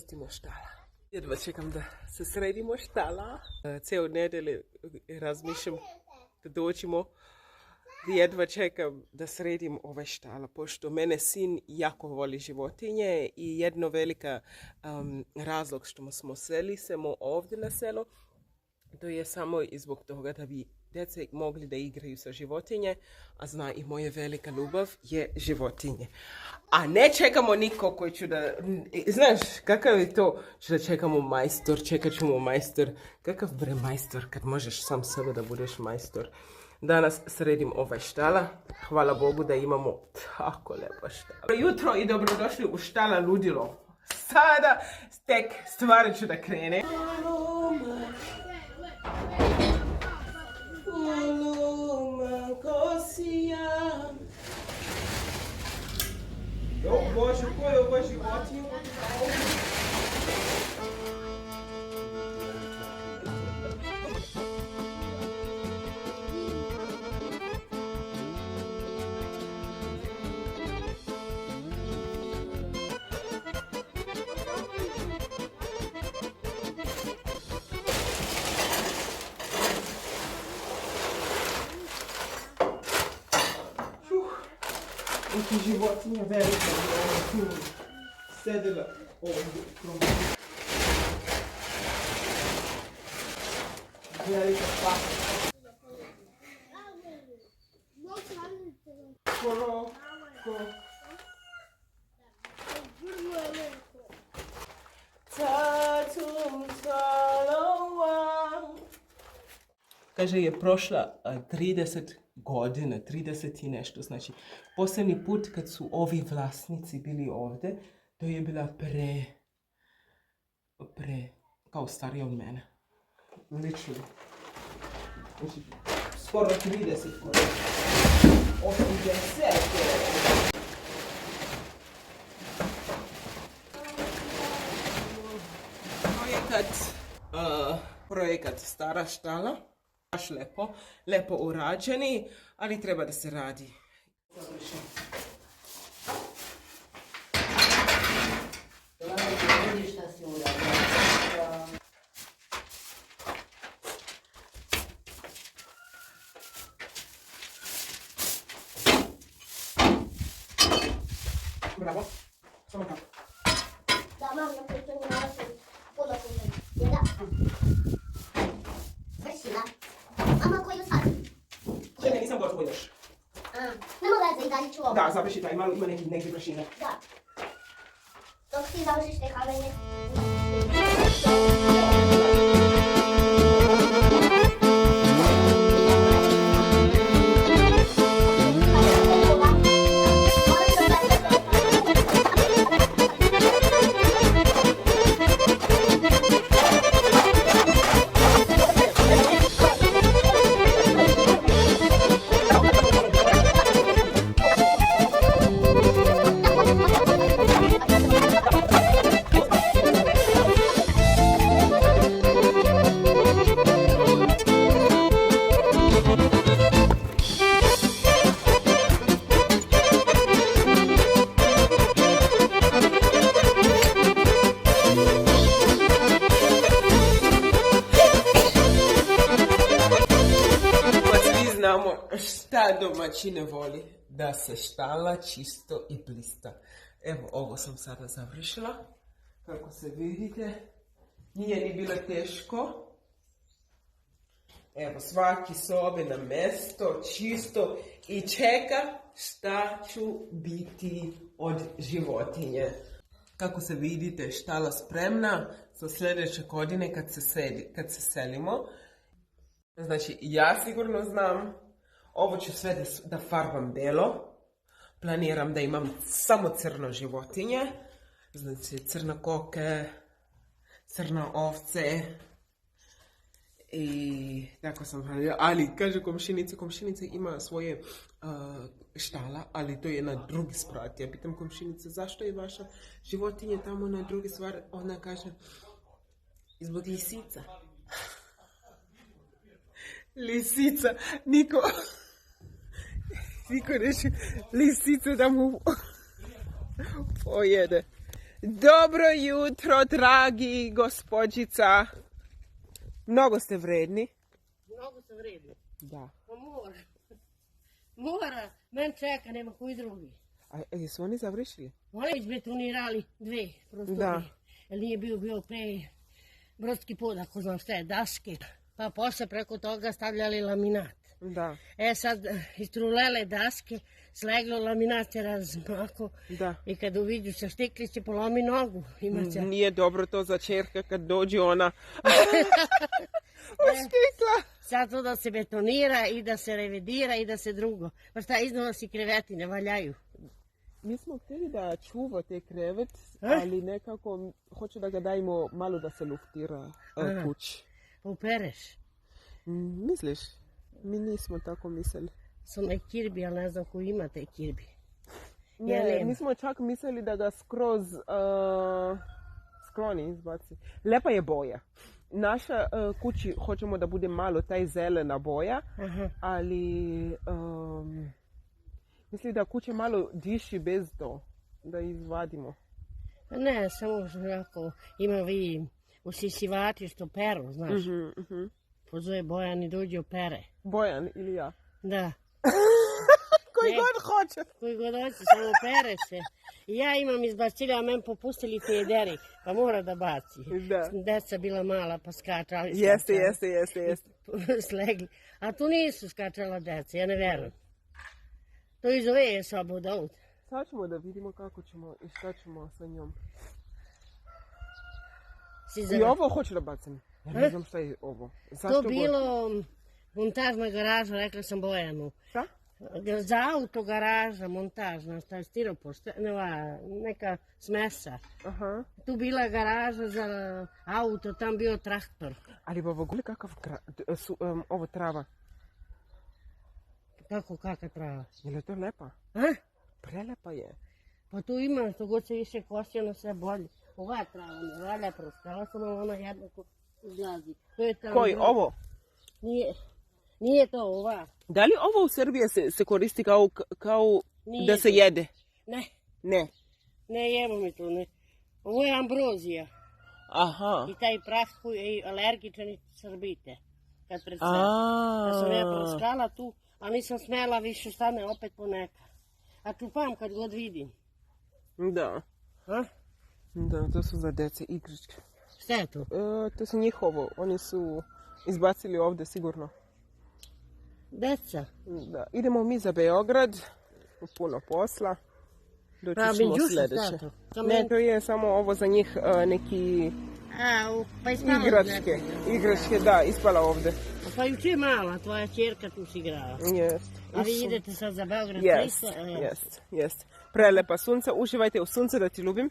čistimo štala. Jedva čekam da se sredimo štala. Ceo nedelje razmišljam da dođemo. Jedva čekam da sredim ovaj štala, pošto mene sin jako voli životinje i jedno velika razlog što smo seli ovdje na selo, to je samo i zbog toga da bi djece mogli da igraju sa životinje, a zna i moja velika ljubav je životinje. A ne čekamo niko koji ću da... Znaš, kakav je to što da čekamo majstor, čekat ćemo majstor. Kakav bre majstor kad možeš sam sebe da budeš majstor. Danas sredim ovaj štala. Hvala Bogu da imamo tako lepo štala. Dobro jutro i dobrodošli u štala ludilo. Sada tek stvari ću da krene. Jo, Bože, ko je ovo životinje? Neke životinje velike, tu sedela ovdje krom. Velika paka. Ko? Kaže, je prošla 30 godina, 30 i nešto. Znači, posljednji put kad su ovi vlasnici bili ovdje, to je bila kao starija od mene. Literally. Znači, skoro 30 godina. 80. Projekat stara štala. Baš lepo urađeni, ali treba da se radi. Bravo, samo tako. Da, mam, ja pripremila sam puno puta. Jeda. Završila. Mama, koju sad? Ne, nisam gotovo još. Nema veze i dalje ću ovo. Da, završi taj, ima neki prašine. Da. Dok ti završiš te kamenje. Šta domaćine voli? Da se štala čisto i blista. Evo, ovo sam sada završila. Kako se vidite, nije ni bilo teško. Evo, svaki sobe na mesto, čisto i čeka šta ću biti od životinje. Kako se vidite, štala spremna za sljedeće godine kad se selimo. Znači, ja sigurno znam. Ovo ću sve da farbam belo. Planiram da imam samo crno životinje. Znači crne koke, crne ovce. I tako sam radila. Ali kaže komšinica ima svoje štala, ali to je na drugi sprat. Ja pitam komšinice zašto je vaša životinja tamo na drugi stvar. Ona kaže zbog lisica. Lisica, niko reče lisice da mu pojede. Dobro jutro, dragi gospođica. Mnogo ste vredni. Mnogo sam vredna. Da. Pa mora. Mora. Men čeka, nema koji drugi. A jesu oni završili? Oni izbetonirali dve prostorije. Da. Jer nije bio pre brodski pod, ako znam šta je, daske. Pa posle preko toga stavljali laminat. Da. Sad istrulele daske, sleglo laminat se razmako. Da. I kad uviđu sa štikli će polomi nogu. Imaće. Nije dobro to za čerka kad dođe ona. Uštikla. Sad to da se betonira i da se revidira i da se drugo. Pa šta, iznova si kreveti, ne valjaju. Mi smo htjeli da čuva te krevet, ali nekako hoću da ga dajmo malo da se luftira kuć. Upereš. Misliš? Mi nismo tako mislili. Su me kirbi, ali ne znam ko ima te kirbi. Ne, mi smo čak mislili da ga skroz skloni izbaci. Lepa je boja. Naša kući hoćemo da bude malo taj zelena boja, ali mislim da kuće malo diši bez to, da izvadimo. Ne, samo ako ima vi usisivači što peru, znaš. Pozove Bojan i dođe opere. Bojan ili ja? Da. Koji god hoće. Koji god hoće, samo opere se. I ja imam izbacili, a men popustili federi, pa mora da baci. Da. Deca bila mala, pa skačali. Jeste. Slegli. A tu nisu skačala deca, ja ne verujem. To iz ove je soba od ovdje. Sad ćemo da vidimo kako ćemo i šta ćemo sa njom. I ovo hoću da bacim. Ja ne znam šta je ovo. To bilo montažna garaža, rekla sam Bojanu. Šta? Za auto garaža, montažna, šta je stiropor, neka smesa. Tu bila garaža za auto, tam bio traktor. Ali ovo guli kakav ovo trava. Kako, kakva trava? Je li to lepa? Prelepa je. Pa tu ima, što god se više kosio, sve bolje. Ova trava ne valja, proskala sam, ona jednako izlazi. Koji, ovo? Nije to ova. Da li ovo u Srbiji se koristi kao da se jede? Ne. Ne jemo mi to, ne. Ovo je ambrozija. Aha. I taj prah koji je alergičan i srbite. Kad pred sve. Da sam ja proskala tu, a nisam smela više stane opet ponekad. A čupam kad god vidim. Da. Da, to su za dece igričke. Šta je to? To su njihovo, oni su izbacili ovdje sigurno. Deca? Da, idemo mi za Beograd, puno posla, doći ćemo sljedeće. Ne, to je samo ovo za njih neki igračke, da, ispala ovdje. Pa juče je mala, tvoja čerka tu si igrala. Jest. A vi idete sad za Beograd? Jest. Prelepa sunce, uživajte u sunce da ti ljubim.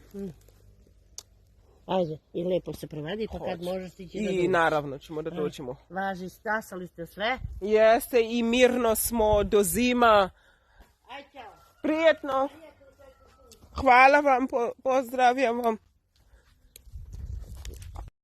Ajde, i lepo se provedi, pa kad možeš stići da dođeš. I naravno ćemo da dođemo. Važi, stasali ste sve? Jeste, i mirno smo do zima. Aj, čao. Prijetno. Hvala vam, pozdravljam vam.